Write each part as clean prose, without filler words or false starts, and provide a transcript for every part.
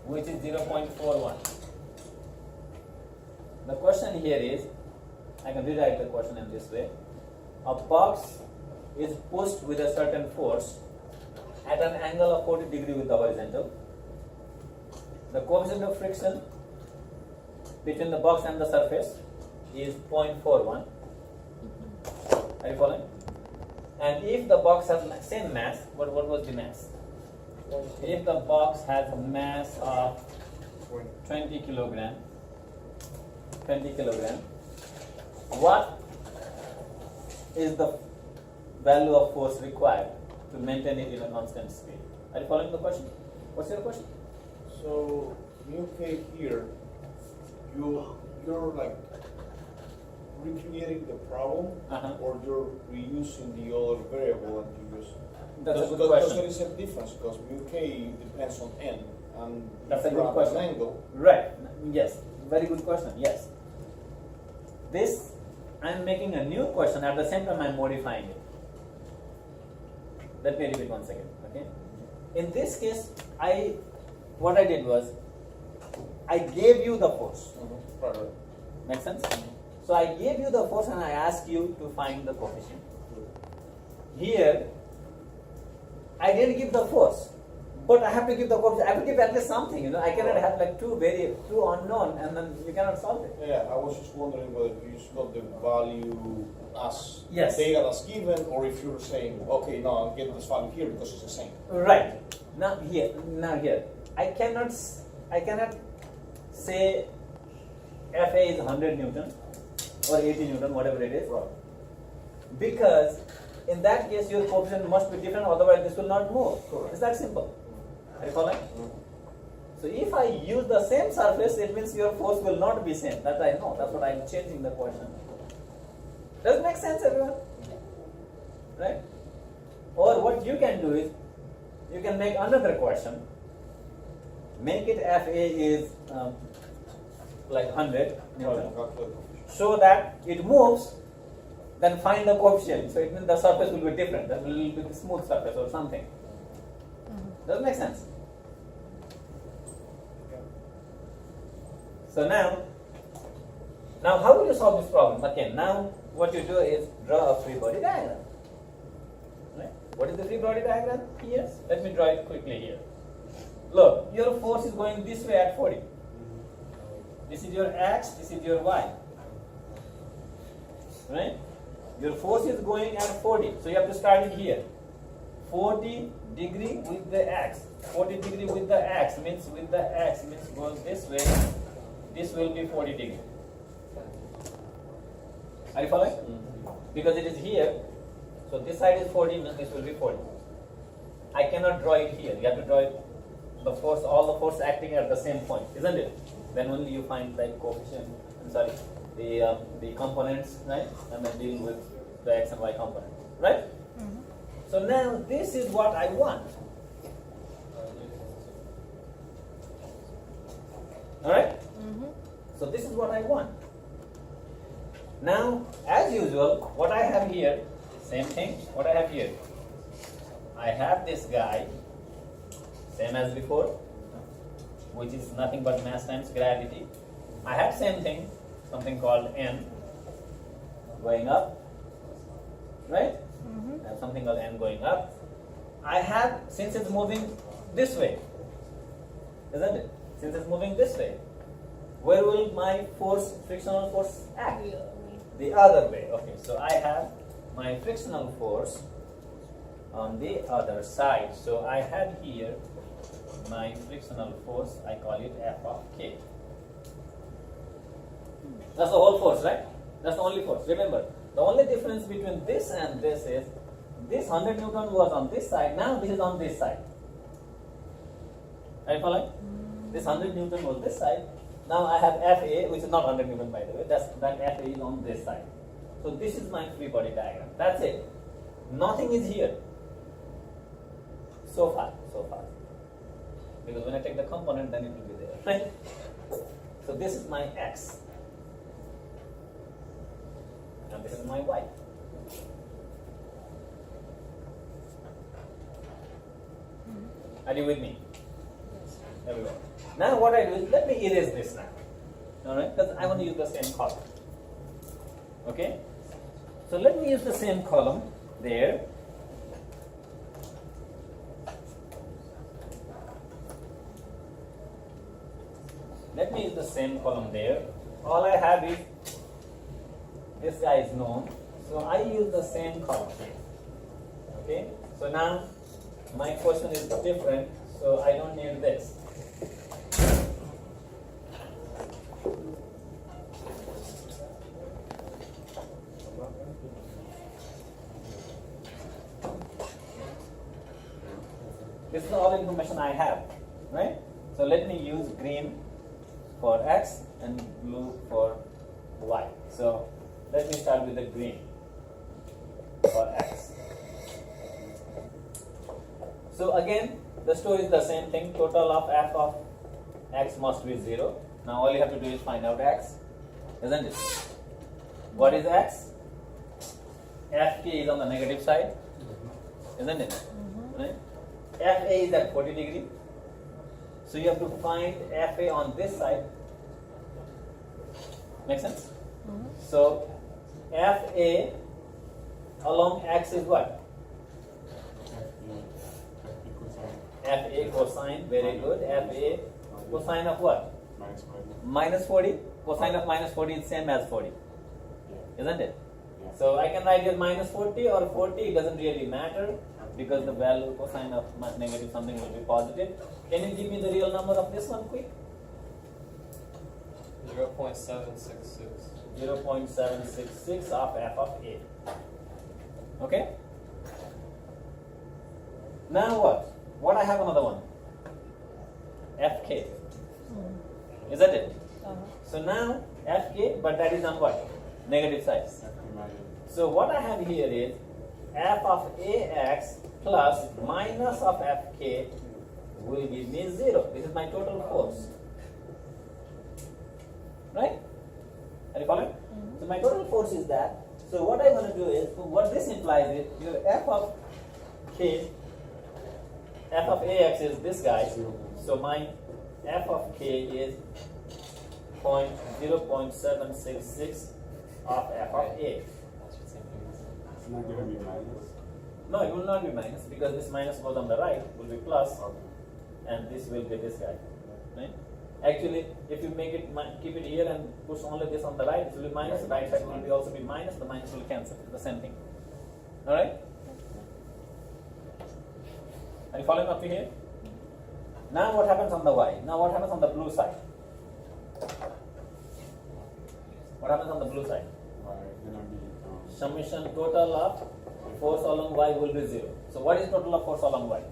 which is 0.41. The question here is, I can rewrite the question in this way. A box is pushed with a certain force at an angle of 40 degrees with the horizontal. The coefficient of friction between the box and the surface is 0.41. Are you following? And if the box has same mass, what was the mass? If the box has a mass of 20 kilogram, what is the value of force required to maintain it in a constant speed? Are you following the question? What's your question? So mu k here, you're like recreating the problem, or you're reusing the other variable and you use. That's a good Because question. there is a difference, because mu k depends on n, and That's if a you're good at question. an angle. Right. Yes. Very good question. Yes. This, I'm making a new question. At the same time, I'm modifying it. Let me repeat one second. Okay. In this case, what I did was, I gave you the force. Right. Make sense? So I gave you the force and I asked you to find the coefficient. Here, I didn't give the force, but I have to give the coefficient. I have to give at least something. I cannot have like two unknown and then you cannot solve it. Yeah, I was just wondering whether you just got the value as Yes. data as given, or if you're saying, okay, no, I'm getting this value here because it's the same. Right. Now here, I cannot say FA is 100 Newton or 80 Newton, whatever it is. Right. Because in that case, your coefficient must be different, otherwise this will not move. Correct. It's that simple. Are you following? So if I use the same surface, it means your force will not be same. That I know. That's what I'm changing the question. Does it make sense, everyone? Right? Or what you can do is, you can make another question. Make it FA is like 100 Newton. So that it moves, then find the coefficient. So it means the surface will be different. That will be a smooth surface or something. Does it make sense? So now how will you solve this problem? Okay, now what you do is draw a free body diagram. Right? What is the free body diagram here? Let me draw it quickly here. Look, your force is going this way at 40. This is your x, this is your y. Right? Your force is going at 40. So you have to start it here. 40 degree with the x. 40 degree with the x means goes this way. This will be 40 degree. Are you following? Because it is here. So this side is 40 means this will be 40. I cannot draw it here. You have to draw it all the force acting at the same point, isn't it? Then only you find the coefficient, the components, right? And then deal with the x and y component, right? So now this is what I want. Alright? So this is what I want. Now, as usual, what I have here, same thing, what I have here. I have this guy, same as before, which is nothing but mass times gravity. I have same thing, something called n, going up, right? I have something called n going up. I have, since it's moving this way, isn't it? Since it's moving this way, where will my frictional force act? The other way. Okay, so I have my frictional force on the other side. So I have here my frictional force, I call it F of K. That's the whole force, right? That's the only force. Remember, the only difference between this and this is, this 100 Newton was on this side, now this is on this side. Are you following? This 100 Newton was this side, now I have FA, which is not 100 Newton by the way, that FA is on this side. So this is my free body diagram. That's it. Nothing is here. So far. Because when I take the component, then it will be there, right? So this is my x. And this is my y. Are you with me? everyone. Now what I do is, let me erase this now. Alright, because I want to use the same column. Okay? So let me use the same column there. Let me use the same column there. All I have is, this guy is known. So I use the same column here. Okay? So now my question is different, so I don't need this. This is all information I have, right? So let me use green for X and blue for Y. So let me start with the green for X. So again, the story is the same thing. Total of f of X must be 0. Now all you have to do is find out X, isn't it? What is X? Fk is on the negative side, isn't it? Right? Fa is at 40 degree. So you have to find Fa on this side. Make sense? So Fa along X is what? Fa cosine, very good. Fa cosine of what? Minus 40. Cosine of minus 40 is same as 40. Isn't it? So I can write here minus 40 or 40, it doesn't really matter because the value cosine of negative something will be positive. Can you give me the real number of this one quick? 0.766. 0.766 of f of a. Okay? Now what? What I have another one? Fk. Isn't it? So now Fk, but that is on what? Negative side. So what I have here is f of ax plus minus of fk will give me 0. This is my total force. Right? Are you following? So my total force is that. So what I'm going to do is, what this implies is your f of k, f of ax is this guy. So my f of k is 0.766 of f of a. It's not going to be minus. No, it will not be minus because this minus goes on the right, will be plus, and this will be this guy. Right? Actually, if you make it keep it here and push only this on the right, it will be minus. The right side will be also be minus. The minus will cancel. It's the same thing. All right? Are you following up to here? Now what happens on the y? Now what happens on the blue side? What happens on the blue side? Summation total of force along y will be 0. So what is total of force along y?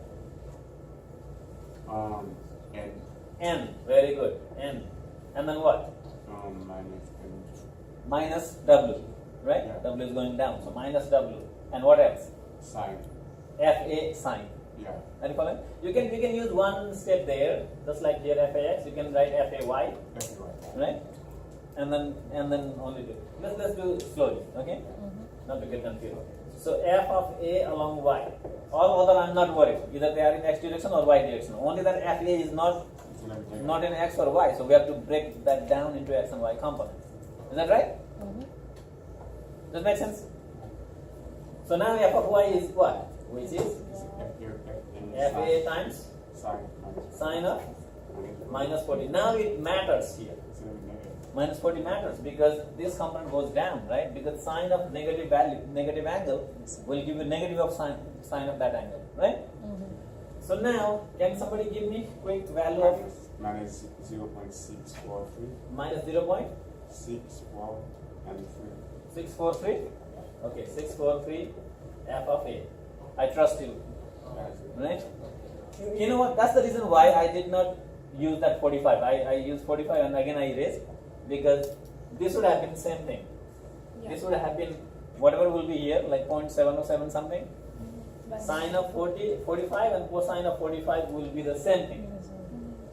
N. N. Very good. N. And then what? Minus N. Minus W. Right? Yeah. W is going down. So minus W. And what else? Sine. Fa sine. Yeah. Are you following? We can use one step there, just like here Fax. You can write Fay, That's right. right? And then only do. Let's do slowly, okay? Not to get confused. So f of a along y. All other I'm not worried. Either they are in x direction or y direction. Only that fa is not in x or y. So we have to break that down into x and y components. Is that right? Does that make sense? So now f of y is what? Which is fa times sine of minus 40. Now it matters here. Minus 40 matters because this component goes down, right? Because sine of negative value, negative angle will give you negative of sine of that angle, right? So now, can somebody give me quick value of minus 0.643. minus 0.643? 643. Okay, 643 f of a. I trust you, right? You know what? That's the reason why I did not use that 45. I used 45 and again I erased. Because this would have been same thing. Yeah. This would have been whatever will be here, like 0.707 something. Sine of 45 and cosine of 45 will be the same thing.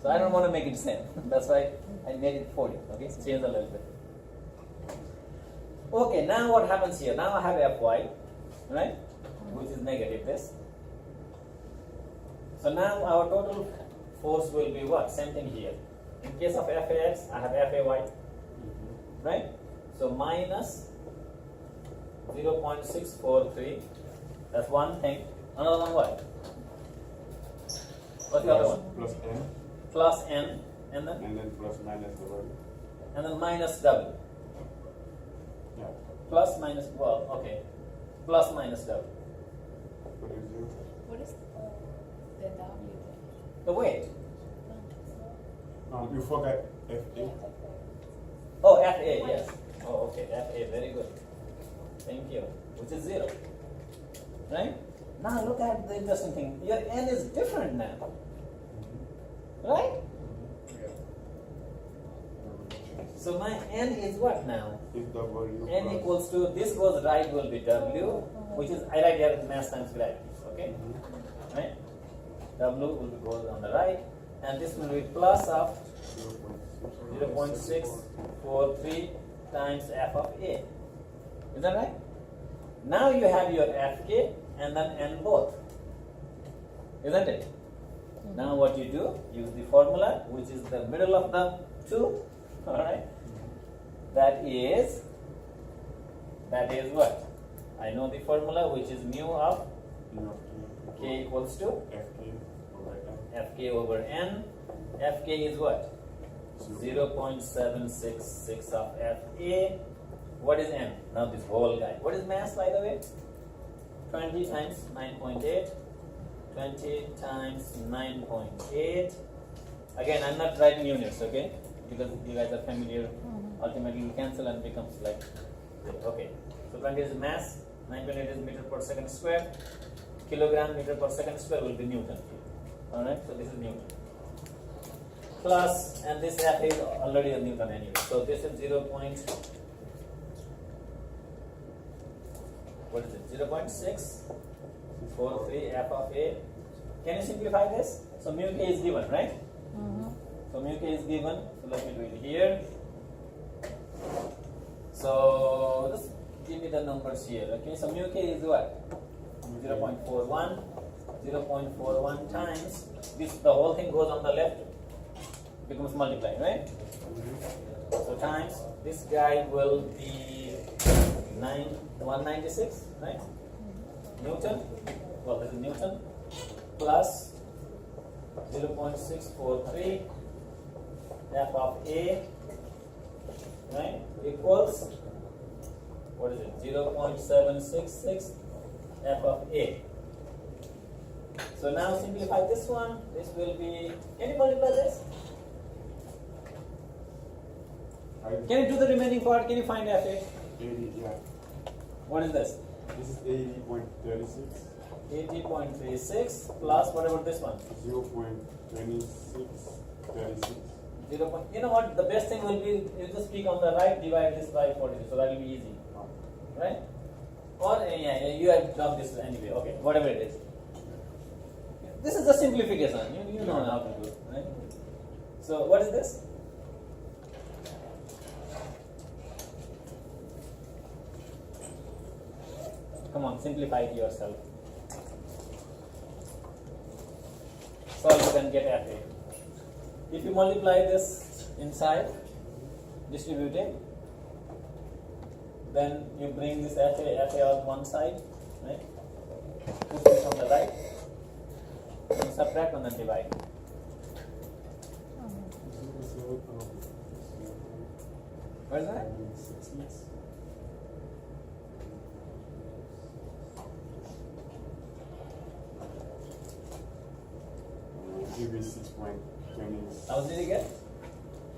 So I don't want to make it same. That's why I made it 40. Okay, change a little bit. Okay, now what happens here? Now I have Fy, right? Which is negative this. So now our total force will be what? Same thing here. In case of FAX, I have FAY, right? So minus 0.643. That's one thing. Another one what? What's the other one? Plus n, Plus n, and then plus minus W. minus w. Yeah. Plus minus, well, okay. Plus minus w. What is zero? What is the W there? The weight. You forgot FA. Oh, FA, yes. Oh, okay, FA, very good. Thank you. Which is 0. Right? Now look at the interesting thing. Your n is different now. Right? So my n is what now? Is W N plus- equals to, this goes right will be W, which is, I write here mass times gravity. Okay? Right? W will be goes on the right, and this will be plus of 0.643 times f of a. Is that right? Now you have your fk and then n both. Isn't it? Now what you do, use the formula, which is the middle of the two. Alright? That is what? I know the formula, which is mu of k equals to fk over n. Fk is what? 0.766 of Fa. What is n? Now this whole guy. What is mass, by the way? 20 times 9.8. 20 times 9.8. Again, I'm not writing units, okay? Because you guys are familiar. Ultimately, you cancel and becomes like, okay. So 20 is mass. 9.8 is meter per second square. Kilogram meter per second square will be Newton. Alright, so this is Newton. Plus, and this F is already a Newton anyway. So this is 0.643 F of A. Can you simplify this? So mu k is given, right? So mu k is given. So let me do it here. So just give me the numbers here. Okay, so mu k is what? 0.41. 0.41 times this. The whole thing goes on the left. Becomes multiplied, right? So times this guy will be 196, right? Newton. Well, this is Newton plus 0.643 F of A, right? Equals, what is it? 0.766 F of A. So now simplify this one. This will be, can you multiply this? Can you do the remaining part? Can you find FA? 80, yeah. What is this? This is 80.36. 80.36 plus what about this one? 0.2636. 0. You know what? The best thing will be you just click on the right, divide this by 40, so that will be easy, right? Or yeah, you have done this anyway. Okay, whatever it is. This is a simplification. You know how to do it, right? So what is this? Come on, simplify it yourself. Solve it and get FA. If you multiply this inside, distribute it, then you bring this FA on one side, right? Put this on the right, and subtract and then divide. What is that? Give me 6.20. How did you get?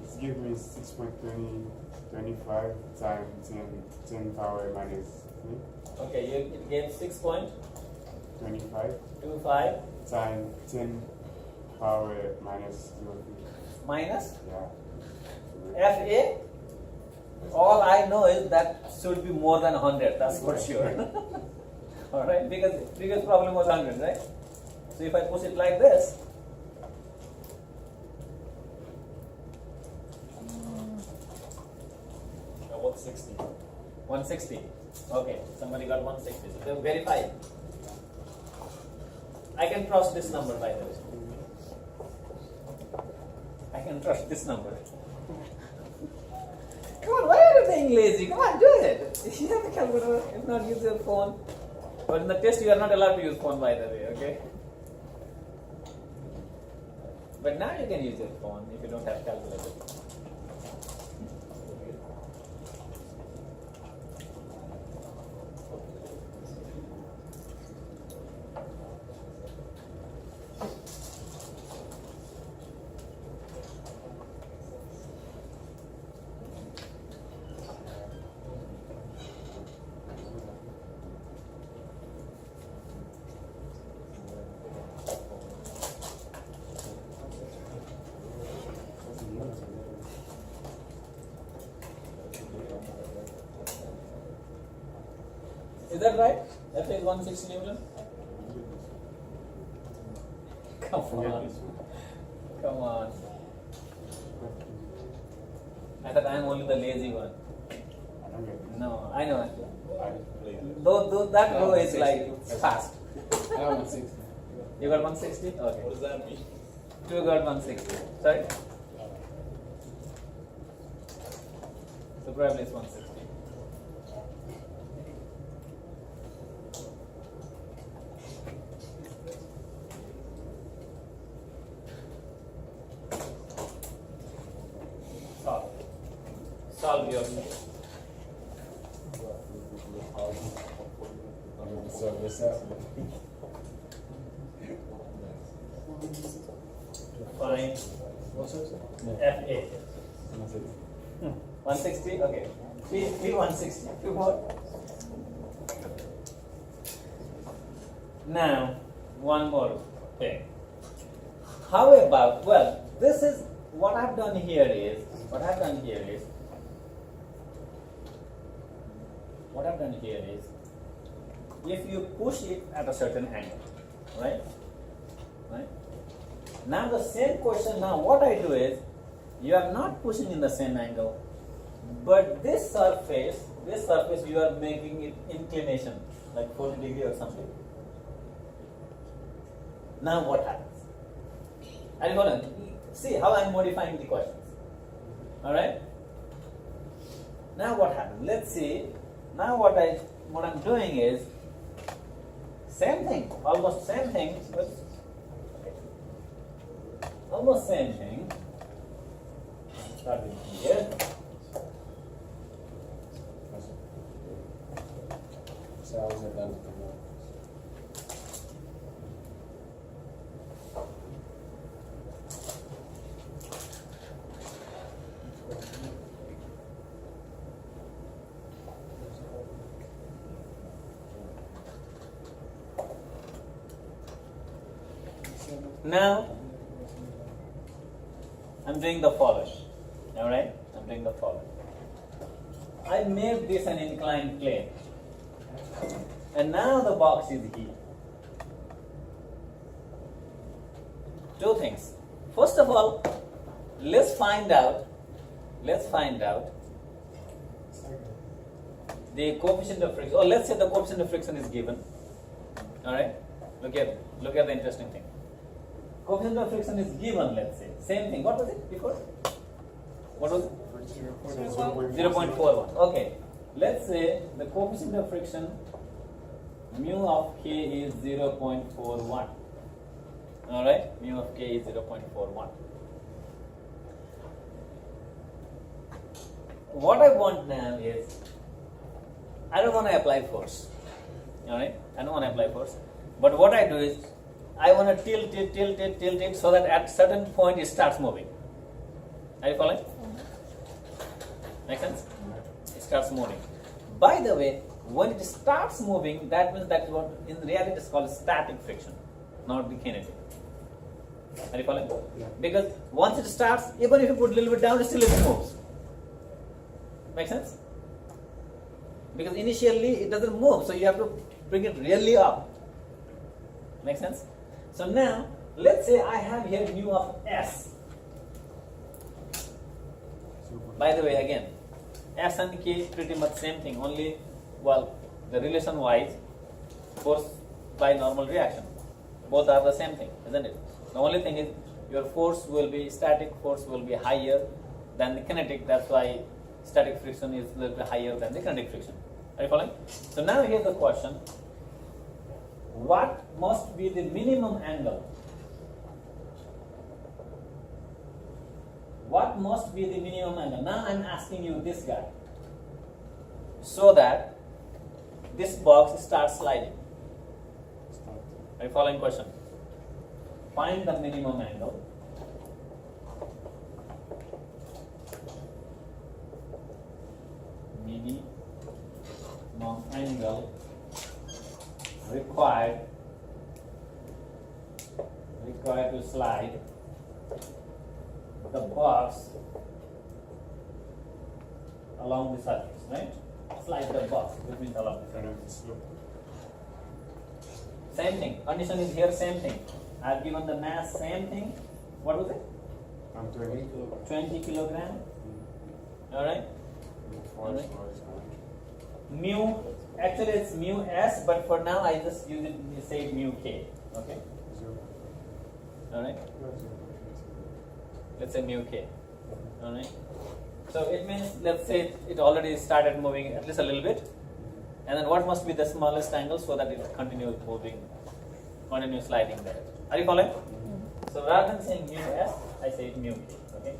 It's give me 6.2025 times 10 power minus Okay, you get 6.25 25 times 10 power minus 0. minus Yeah. FA. All I know is that should be more than 100, that's for sure. Alright, because previous problem was 100, right? So if I push it like this, What's 60? 160. Okay, somebody got 160. So verify. I can cross this number by the way. I can trust this number. Come on, why are you being lazy? Come on, do it. You have the calculator, if not, use your phone. But in the test, you are not allowed to use phone, by the way, okay? But now you can use your phone if you don't have calculator. Is that right? F is 160 Newton? Come on. Come on. I thought I am only the lazy one. No, I know. Though that row is like fast. I have 160. You got 160? Okay. What does that mean? 2 got 160. Sorry? So probably it's 160. Solve yourself. So what's that? Find F8. 160? Okay. P 160. 2 more. Now, one more thing. How about, well, this is, what I've done here is, if you push it at a certain angle, right? Now the same question, now what I do is, you are not pushing in the same angle, but this surface you are making it inclination, like 40 degree or something. Now what happens? Are you going to see how I am modifying the questions? Alright? Now what happens? Let's see. Now what I'm doing is same thing, almost same thing. Almost same thing. Start with here. So I was at that. Now, I'm doing the following. Alright? I'm doing the following. I made this an inclined plane. And now the box is here. Two things. First of all, let's find out the coefficient of friction. Or let's say the coefficient of friction is given. Alright? Look at the interesting thing. Coefficient of friction is given, let's say. Same thing. What was it before? What was it? 0.41. Okay. Let's say the coefficient of friction mu of k is 0.41. Alright? Mu of k is 0.41. What I want now is, I don't want to apply force. Alright? I don't want to apply force. But what I do is, I want to tilt it so that at certain point it starts moving. Are you following? Make sense? It starts moving. By the way, when it starts moving, that means that what in reality is called static friction, not the kinetic. Are you following? Yeah. Because once it starts, even if you put a little bit down, still it moves. Make sense? Because initially it doesn't move, so you have to bring it really up. Make sense? So now, let's say I have here mu of S. By the way, again, S and K is pretty much same thing, only, well, the relation wise, force by normal reaction. Both are the same thing, isn't it? The only thing is, your force will be, static force will be higher than the kinetic. That's why static friction is a little bit higher than the kinetic friction. Are you following? So now here's the question. What must be the minimum angle? What must be the minimum angle? Now I'm asking you this guy. So that this box starts sliding. Are you following question? Find the minimum angle. Minimum angle required to slide the box along the surface, right? Slide the box, which means along the surface. Same thing. Condition is here, same thing. I have given the mass, same thing. What was it? 20 kilogram. Alright? Alright. Mu, actually it's mu s, but for now I just use it, say mu k. Okay? Alright? Let's say mu k. Alright? So it means, let's say it already started moving at least a little bit. And then what must be the smallest angle so that it continues moving, continues sliding there. Are you following? So rather than saying mu s, I say mu k. Okay?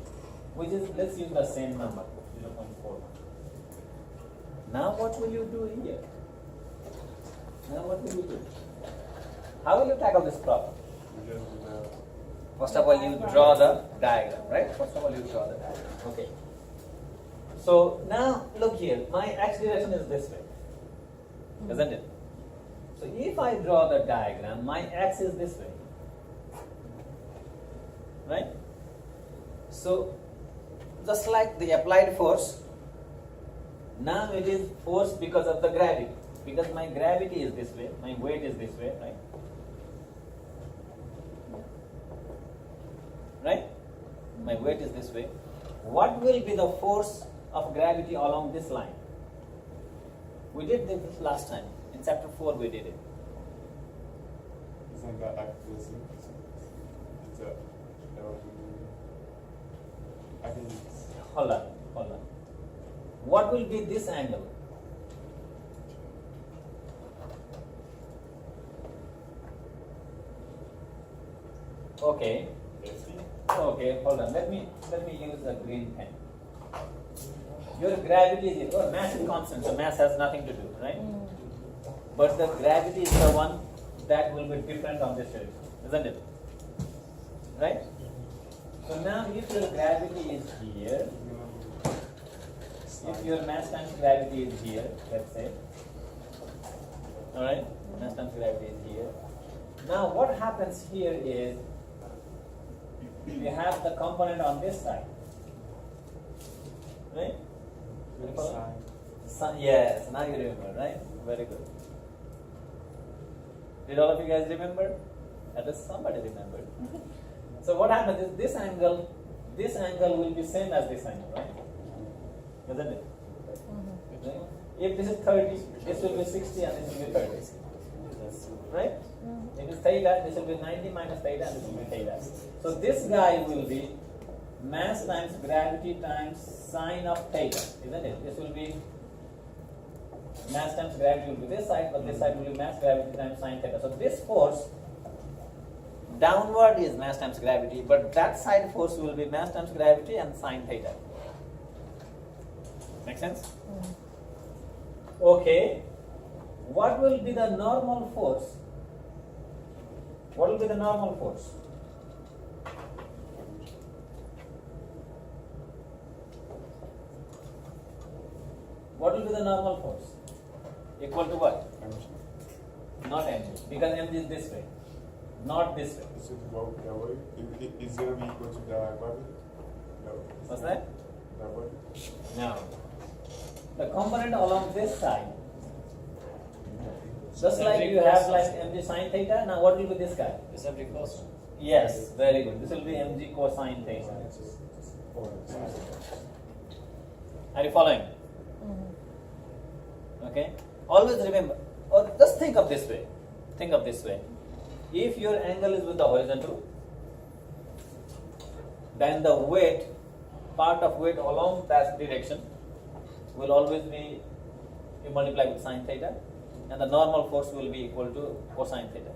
Which is, let's use the same number, 0.4. Now what will you do here? Now what will you do? How will you tackle this problem? First of all, you draw the diagram, right? First of all, you draw the diagram. Okay. So now look here, my x direction is this way, isn't it? So if I draw the diagram, my x is this way, right? So just like the applied force, now it is force because of the gravity. Because my gravity is this way, my weight is this way, right? Right? My weight is this way. What will be the force of gravity along this line? We did this last time. In chapter 4 we did it. Isn't that accuracy? It's a I think it's Hold on. What will be this angle? Okay. Okay, hold on. Let me use a green pen. Your gravity is here. Oh, mass is constant, so mass has nothing to do, right? But the gravity is the one that will be different on this direction, isn't it? Right? So now if your gravity is here, if your mass times gravity is here, let's say, alright, mass times gravity is here. Now what happens here is, we have the component on this side, right? Yes, now you remember, right? Very good. Did all of you guys remember? At least somebody remembered. So what happens is this angle will be same as this angle, right? Isn't it? Right? If this is 30, this will be 60 and this will be 30. Right? If it's theta, this will be 90 minus theta and this will be theta. So this guy will be mass times gravity times sine of theta, isn't it? This will be mass times gravity will be this side, but this side will be mass gravity times sine theta. So this force downward is mass times gravity, but that side force will be mass times gravity and sine theta. Make sense? Okay. What will be the normal force? What will be the normal force? What will be the normal force? Equal to what? Not mg, because mg is this way, not this way. It's going to be equal to the gravity? No. What's that? Gravity? No. The component along this side, just like you have like mg sine theta, now what will be this guy? Is that close? Yes, very good. This will be mg cosine theta. Are you following? Okay? Always remember, or just think of this way. Think of this way. If your angle is with the horizontal, then the weight, part of weight along that direction will always be, you multiply with sine theta, and the normal force will be equal to cosine theta.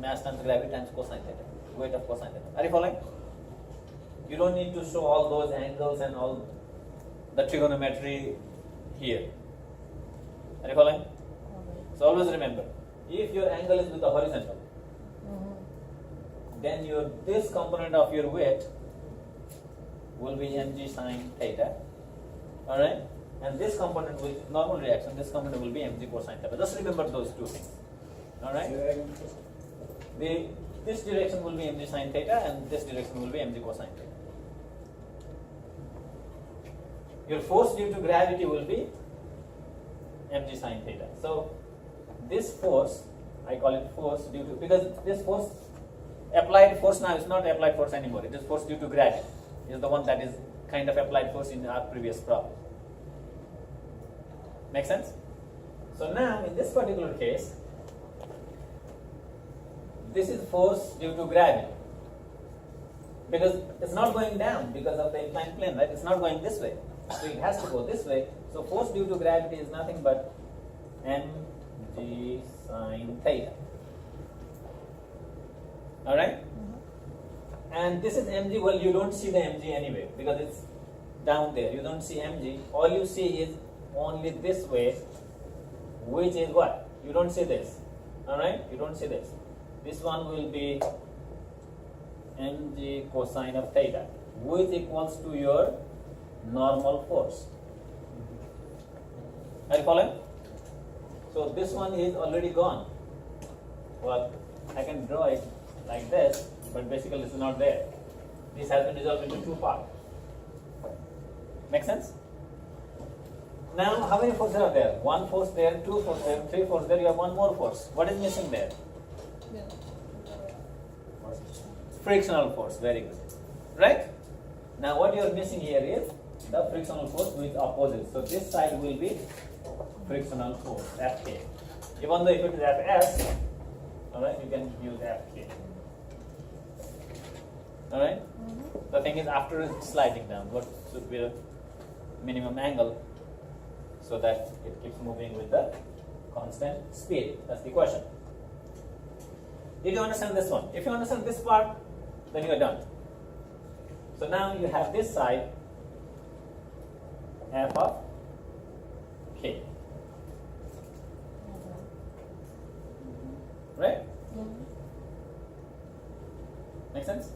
Mass times gravity times cosine theta, weight of cosine theta. Are you following? You don't need to show all those angles and all the trigonometry here. Are you following? So always remember, if your angle is with the horizontal, then your this component of your weight will be mg sine theta. Alright? And this component with normal reaction, this component will be mg cosine theta. Just remember those two things. Alright? This direction will be mg sine theta and this direction will be mg cosine theta. Your force due to gravity will be mg sine theta. So this force, I call it force due to, because this force, applied force now is not applied force anymore. It is force due to gravity. It is the one that is kind of applied force in our previous problem. Make sense? So now in this particular case, this is force due to gravity. Because it's not going down because of the inclined plane, right? It's not going this way. So it has to go this way. So force due to gravity is nothing but mg sine theta. Alright? And this is mg. Well, you don't see the mg anyway because it's down there. You don't see mg. All you see is only this way, which is what? You don't see this. Alright? You don't see this. This one will be mg cosine of theta, which equals to your normal force. Are you following? So this one is already gone. Well, I can draw it like this, but basically this is not there. This has been resolved into two parts. Make sense? Now, how many forces are there? One force there, two force there, three force there. You have one more force. What is missing there? Frictional force. Very good. Right? Now, what you are missing here is the frictional force with opposite. So this side will be frictional force, Fk. Even though if it is Fs, alright, you can use Fk. Alright? The thing is, after sliding down, what should be the minimum angle so that it keeps moving with the constant speed? That's the question. Did you understand this one? If you understand this part, then you are done. So now you have this side, f of k. Right? Make sense?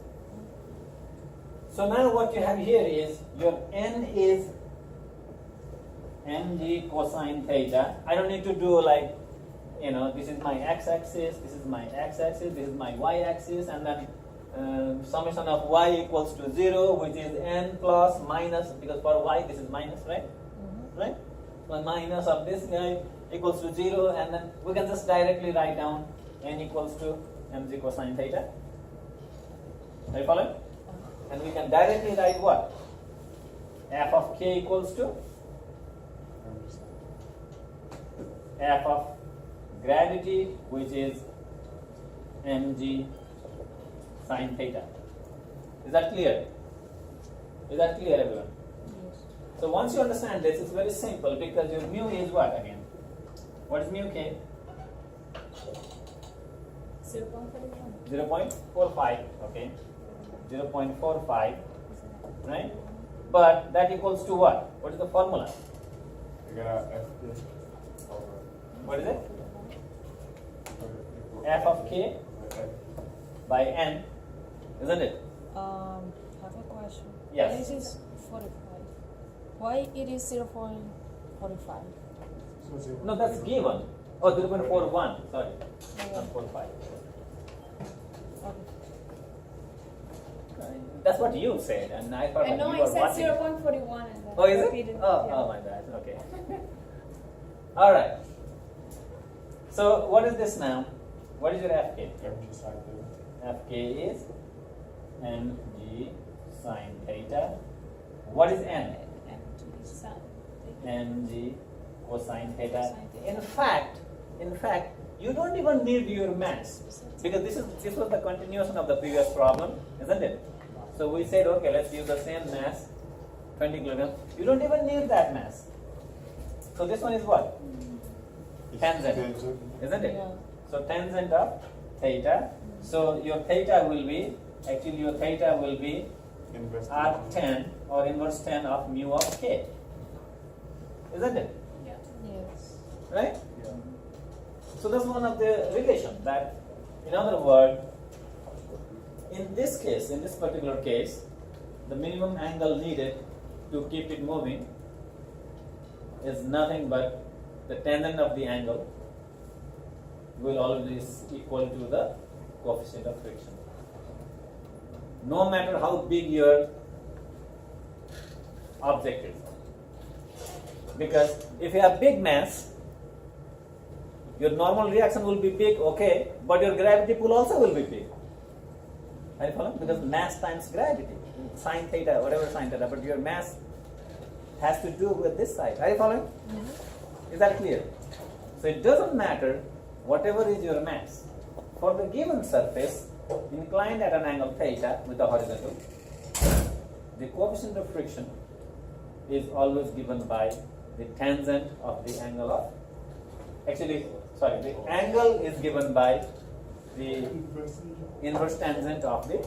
So now what you have here is your n is mg cosine theta. I don't need to do like, this is my x-axis, this is my x-axis, this is my y-axis, and then summation of y equals to 0, which is n plus minus, because for y this is minus, right? Right? So minus of this guy equals to 0, and then we can just directly write down n equals to mg cosine theta. Are you following? And we can directly write what? F of k equals to f of gravity, which is mg sine theta. Is that clear? Is that clear, everyone? Yes. So once you understand this, it's very simple because your mu is what again? What is mu k? 0.45. Okay. 0.45. Right? But that equals to what? What is the formula? You got Fk over What is it? F of k by n, isn't it? Have a question. Yes. This is 45. Why it is 0.45? No, that's given. Oh, 0.41. Sorry. Not 45. Okay. That's what you said, and I thought I that know you I were said watching. 0.41 and then Oh, is it? repeated. Oh, yeah. oh my bad. Okay. All right. So what is this now? What is your Fk? mg sine theta. Fk is mg sine theta. What is n? Mg cosine theta. In fact, you don't even need your mass because this was the continuation of the previous problem, isn't it? So we said, okay, let's use the same mass, 20 kilograms. You don't even need that mass. So this one is what? Tangent, isn't it? Yeah. So tangent of theta. So your theta will be, actually your theta will be Inverse R10 or inverse 10 of mu of k. Isn't it? Yes. Right? So that's one of the relation that, in other words, in this case, in this particular case, the minimum angle needed to keep it moving is nothing but the tangent of the angle will always equal to the coefficient of friction. No matter how big your object is. Because if you have big mass, your normal reaction will be big, okay, but your gravity pull also will be big. Are you following? Because mass times gravity, sine theta, whatever sine theta, but your mass has to do with this side. Are you following? Is that clear? So it doesn't matter whatever is your mass. For the given surface, inclined at an angle theta with the horizontal, the coefficient of friction is always given by the tangent of the angle of, the angle is given by the inverse tangent of the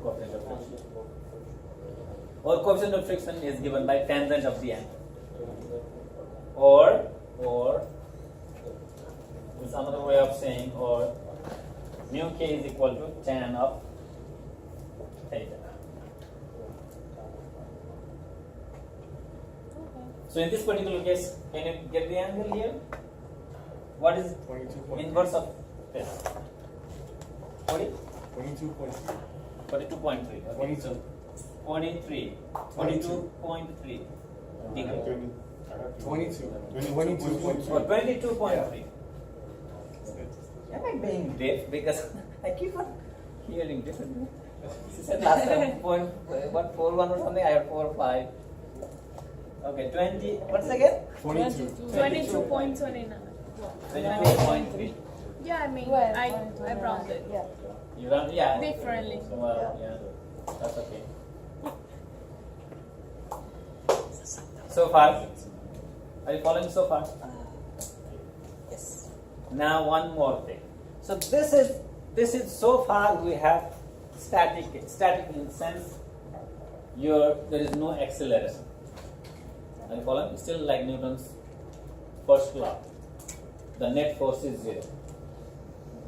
coefficient of friction. Or coefficient of friction is given by tangent of the angle. Or is another way of saying, or mu k is equal to tan of theta. Okay. So in this particular case, can you get the angle here? What is 22.3. inverse of this? 40? 22.3. 42.3. Okay. So 23. 22.3 degree. 22. Or 22.3. Am I being deaf? Because I keep on hearing differently. She said last time 4.1 or something, I had 4.5. Okay, 20. What's again? 22. 22.29. 22.3. Yeah, I mean, Well, I rounded Yeah. You run, yeah. differently. So, yeah, that's okay. So far, are you following so far? Yes. Now one more thing. So this is so far we have static in the sense there is no acceleration. Are you following? Still like Newton's first law. The net force is zero.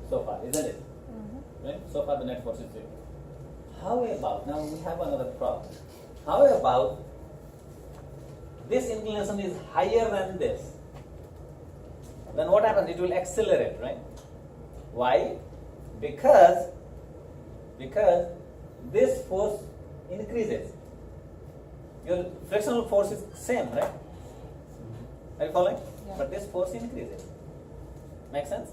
So far, isn't it? Right? So far the net force is zero. How about, now we have another problem. How about this inclination is higher than this? Then what happens? It will accelerate, right? Why? Because this force increases. Your frictional force is same, right? Are you following? Yeah. But this force increases. Make sense?